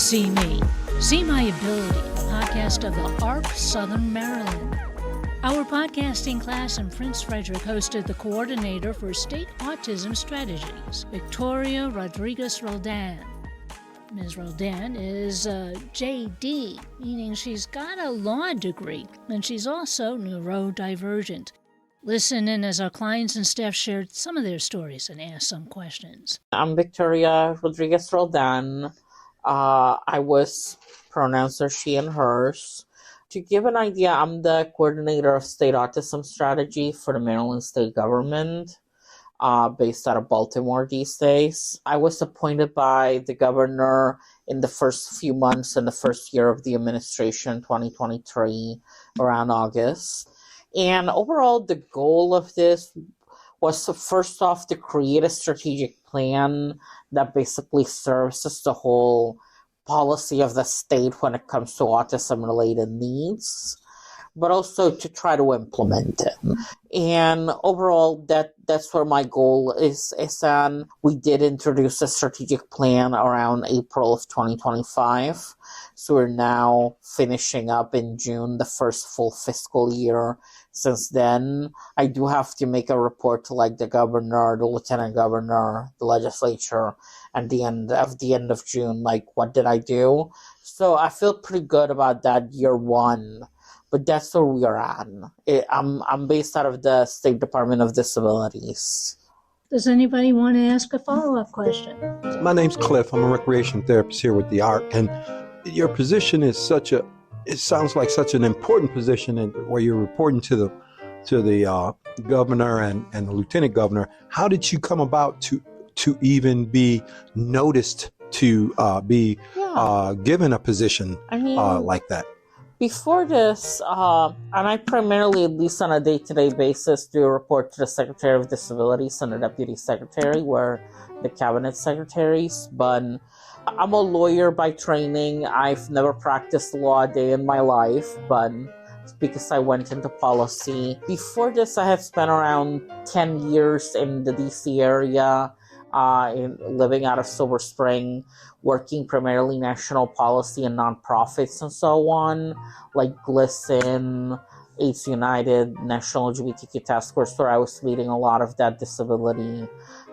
See Me, See My Ability, a podcast of the ARP Southern Maryland. Our podcasting class in Prince Frederick hosted the coordinator for state autism strategies, Victoria Rodriguez-Roldan. Ms. Roldan is JD, meaning she's got a law degree, and she's also neurodivergent. Listen in as our clients and staff shared some of their stories and asked some questions. I'm Victoria Rodriguez-Roldan. I was pronounced as she and hers. To give an idea, I'm the coordinator of state autism strategy for the Maryland state government, based out of Baltimore these days. I was appointed by the governor in the first few months in the first year of the administration, 2023, around August. And overall, the goal of this was to, first off, to create a strategic plan that basically serves as the whole policy of the state when it comes to autism-related needs, but also to try to implement it. And overall, that's where my goal is. And we did introduce a strategic plan around April of 2025. So we're now finishing up in June, the first full fiscal year. Since then, I do have to make a report to the governor, the lieutenant governor, the legislature, at the end of June, what did I do? So I feel pretty good about that year one. But that's where we are at. I'm based out of the State Department of Disabilities. Does anybody want to ask a follow-up question? My name's Cliff. I'm a recreation therapist here with the ARC. And your position is it sounds like such an important position where you're reporting to the governor and the lieutenant governor. How did you come about to even be noticed to be given a position like that? Before this, and I primarily, at least on a day-to-day basis, do a report to the Secretary of Disabilities and the Deputy Secretary, where the Cabinet Secretaries. But I'm a lawyer by training. I've never practiced law a day in my life, but it's because I went into policy. Before this, I had spent around 10 years in the D.C. area, living out of Silver Spring, working primarily national policy and nonprofits and so on, like GLSEN, AIDS United, National LGBTQ Task Force, where I was leading a lot of that disability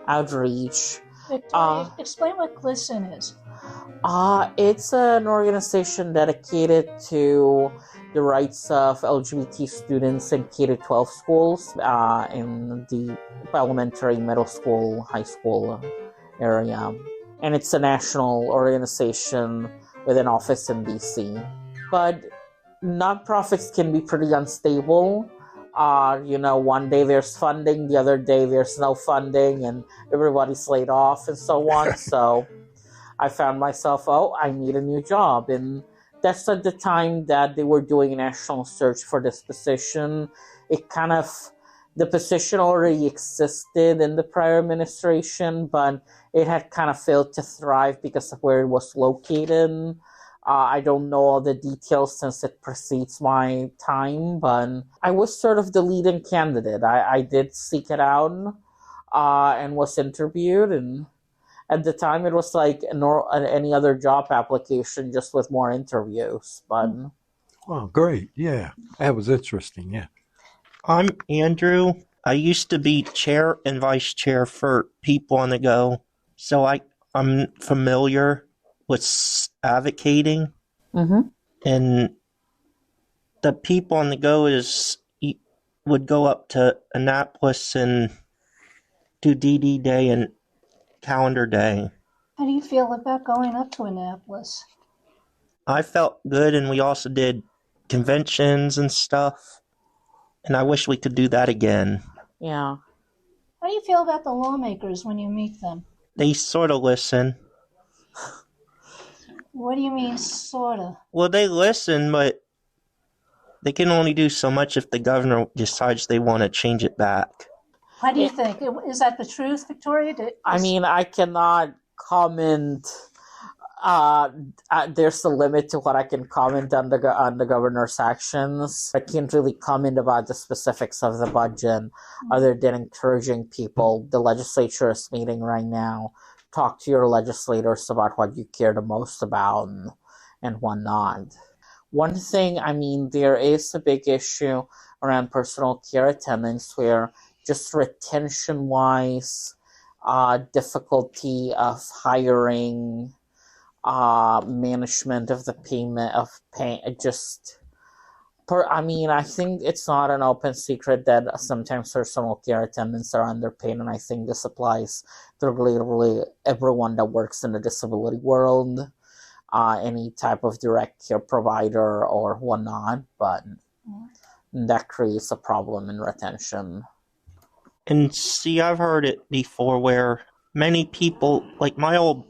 outreach. Victoria, explain what GLSEN is. It's an organization dedicated to the rights of LGBT students in K-12 schools in the elementary, middle school, high school area. And it's a national organization with an office in D.C. But nonprofits can be pretty unstable. One day there's funding, the other day there's no funding, and everybody's laid off and so on. So I found myself, I need a new job. And that's at the time that they were doing a national search for this position. The position already existed in the prior administration, but it had kind of failed to thrive because of where it was located. I don't know all the details since it precedes my time, but I was sort of the leading candidate. I did seek it out and was interviewed, and at the time it was like any other job application, just with more interviews. But wow, great. Yeah, that was interesting. Yeah. I'm Andrew. I used to be chair and vice chair for People on the Go, so I'm familiar with advocating. Mm-hmm. And the People on the Go would go up to Annapolis and do DD Day and Calendar Day. How do you feel about going up to Annapolis? I felt good, and we also did conventions and stuff. And I wish we could do that again. Yeah. How do you feel about the lawmakers when you meet them? They sort of listen. What do you mean, sort of? Well, they listen, but they can only do so much if the governor decides they want to change it back. What do you think? Is that the truth, Victoria? I cannot comment. There's a limit to what I can comment on the governor's actions. I can't really comment about the specifics of the budget other than encouraging people. The legislature is meeting right now talk to your legislators about what you care the most about and whatnot. One thing, I mean, there is a big issue around personal care attendants where just retention-wise, difficulty of hiring, management of the payment of pay, I think it's not an open secret that sometimes personal care attendants are underpaid, and I think this applies to literally everyone that works in the disability world, any type of direct care provider or whatnot, but that creates a problem in retention. And see, I've heard it before where many people, like my old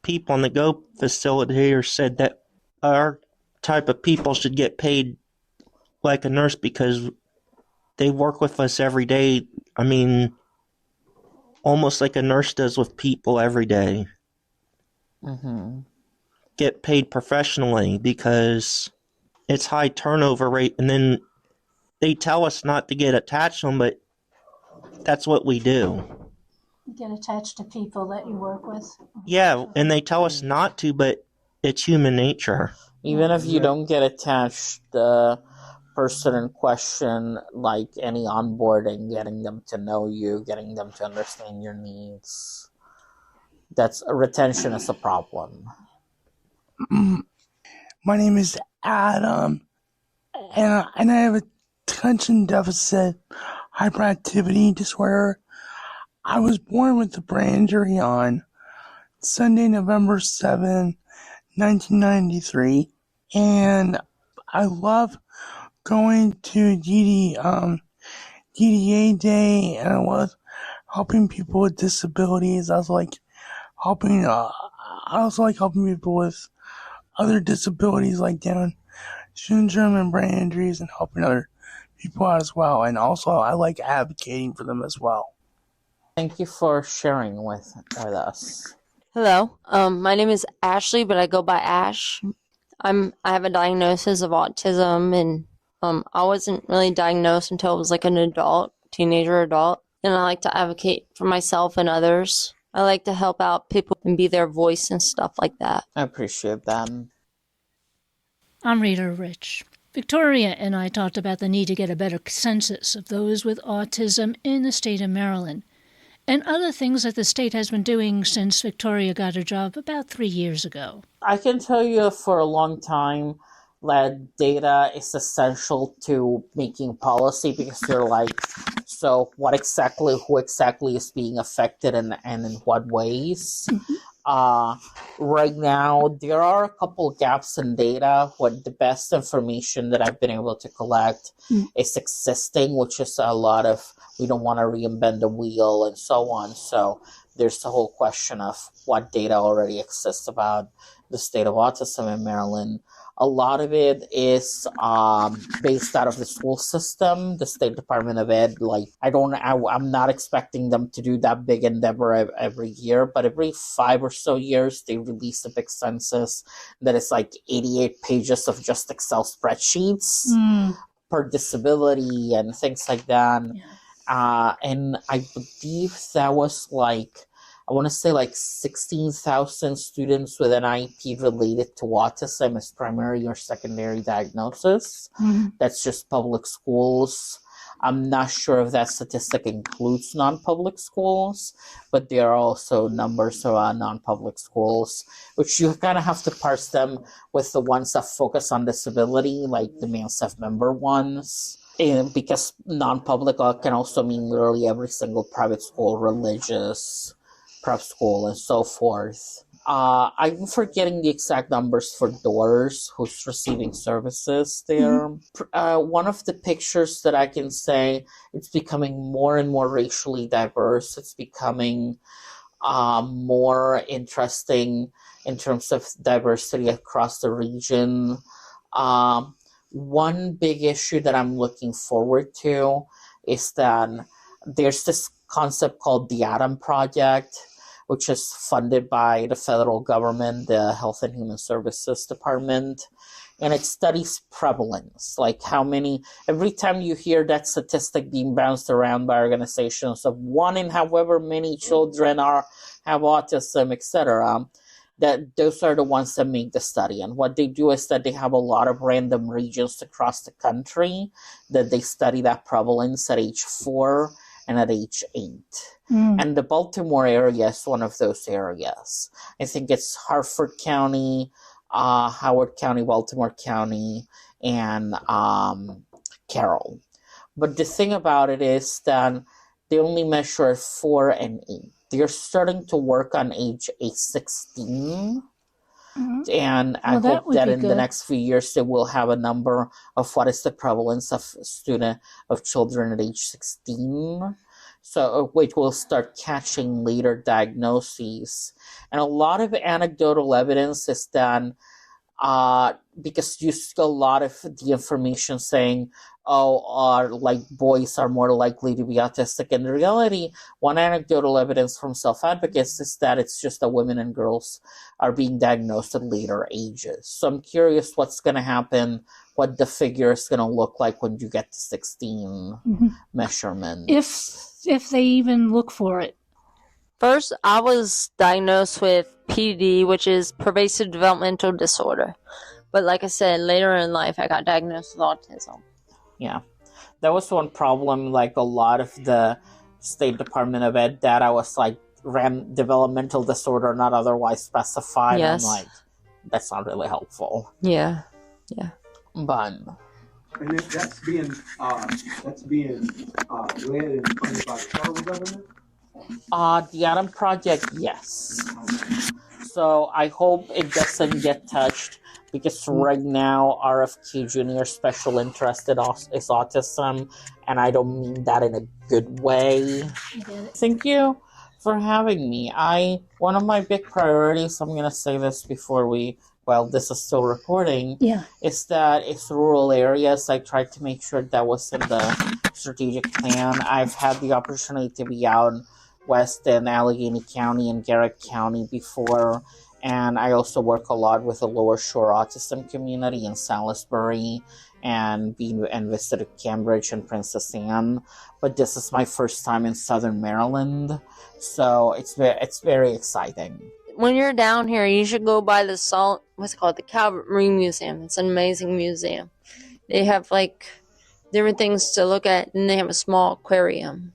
people on the Go facilitator said that our type of people should get paid like a nurse because they work with us every day. I mean, almost like a nurse does with people every day. Mm-hmm. Get paid professionally because it's high turnover rate, and then they tell us not to get attached to them, but that's what we do. You get attached to people that you work with. Yeah, and they tell us not to, but it's human nature. Even if you don't get attached, the person in question, like any onboarding, getting them to know you, getting them to understand your needs, retention is a problem. My name is Adam, and I have attention deficit hyperactivity disorder. I was born with the brain injury on Sunday, November 7, 1993, and I love going to DDA Day, and I love helping people with disabilities. I also like helping people with other disabilities like Down syndrome and brain injuries, and helping other people out as well. And also, I like advocating for them as well. Thank you for sharing with us. Hello. My name is Ashley, but I go by Ash. I have a diagnosis of autism, and I wasn't really diagnosed until I was like an teenager adult. And I like to advocate for myself and others. I like to help out people and be their voice and stuff like that. I appreciate that. I'm Rita Rich. Victoria and I talked about the need to get a better census of those with autism in the state of Maryland, and other things that the state has been doing since Victoria got her job about 3 years ago. I can tell you for a long time that data is essential to making policy, because you're like, so who exactly is being affected and in what ways? Mm-hmm. Right now, there are a couple gaps in data. What the best information that I've been able to collect is existing, which is a lot of, we don't want to reinvent the wheel and so on. So there's the whole question of what data already exists about the state of autism in Maryland. A lot of it is based out of the school system, the State Department of Ed. Like, I'm not expecting them to do that big endeavor every year, but every 5 or so years, they release a big census that is like 88 pages of just Excel spreadsheets per disability and things like that. Yeah. And I believe that was I want to say 16,000 students with an IEP related to autism as primary or secondary diagnosis. Mm-hmm. That's just public schools. I'm not sure if that statistic includes non-public schools, but there are also numbers around non-public schools, which you kind of have to parse them with the ones that focus on disability, like the MANSEF member ones. And because non-public can also mean literally every single private school, religious, prep school, and so forth. I'm forgetting the exact numbers for DOORS, who's receiving services there. Mm-hmm. One of the pictures that I can say, it's becoming more and more racially diverse. It's becoming more interesting in terms of diversity across the region. One big issue that I'm looking forward to is that there's this concept called the Atom Project, which is funded by the federal government, the Health and Human Services Department. and it studies prevalence, like how many, every time you hear that statistic being bounced around by organizations of one in however many children have autism, etc., that those are the ones that make the study. And what they do is that they have a lot of random regions across the country that they study that prevalence at age 4 and at age 8. And the Baltimore area is one of those areas. I think it's Harford County, Howard County, Baltimore County, and Carroll. But the thing about it is that they only measure 4 and 8. They're starting to work on age 16. And I hope that in the next few years they will have a number of what is the prevalence of children at age 16. So it will start catching later diagnoses. And a lot of anecdotal evidence is that because you see a lot of the information saying, like boys are more likely to be autistic. In reality, one anecdotal evidence from self-advocates is that it's just that women and girls are being diagnosed at later ages. So I'm curious what's going to happen, what the figure is going to look like when you get to 16 measurements. If they even look for it. First, I was diagnosed with PD, which is pervasive developmental disorder. But like I said, later in life, I got diagnosed with autism. Yeah, that was one problem. Like a lot of the State Department of Ed data was like developmental disorder, not otherwise specified. Yes. I'm like, that's not really helpful. Yeah. But And that's being led and funded by the federal government? the Atom Project, yes. So I hope it doesn't get touched, because right now RFK Jr. special interest is autism, and I don't mean that in a good way. Thank you for having me. One of my big priorities, I'm going to say this before this is still recording, is that it's rural areas. I tried to make sure that was in the strategic plan. I've had the opportunity to be out west in Allegheny County and Garrett County before, and I also work a lot with the Lower Shore autism community in Salisbury and visited Cambridge and Princess Anne. But this is my first time in Southern Maryland, so it's very exciting. When you're down here, you should go by the Calvert Marine Museum. It's an amazing museum. They have different things to look at, and they have a small aquarium.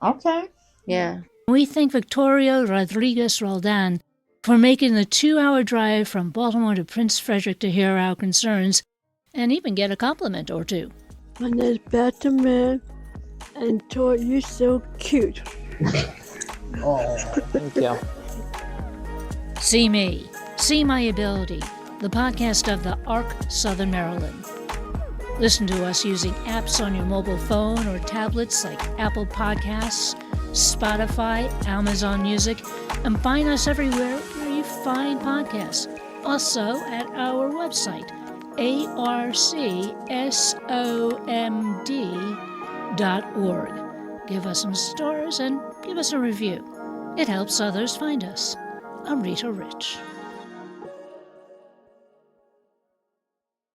Okay. Yeah. We thank Victoria Rodriguez-Roldan for making the 2-hour drive from Baltimore to Prince Frederick to hear our concerns and even get a compliment or two. My name's Batman, and Tor, you're so cute. Oh, thank you. See Me, See My Ability, the podcast of the ARC Southern Maryland. Listen to us using apps on your mobile phone or tablets like Apple Podcasts, Spotify, Amazon Music, and find us everywhere where you find podcasts. Also at our website, arcsomd.org. Give us some stars and give us a review. It helps others find us. I'm Rita Rich.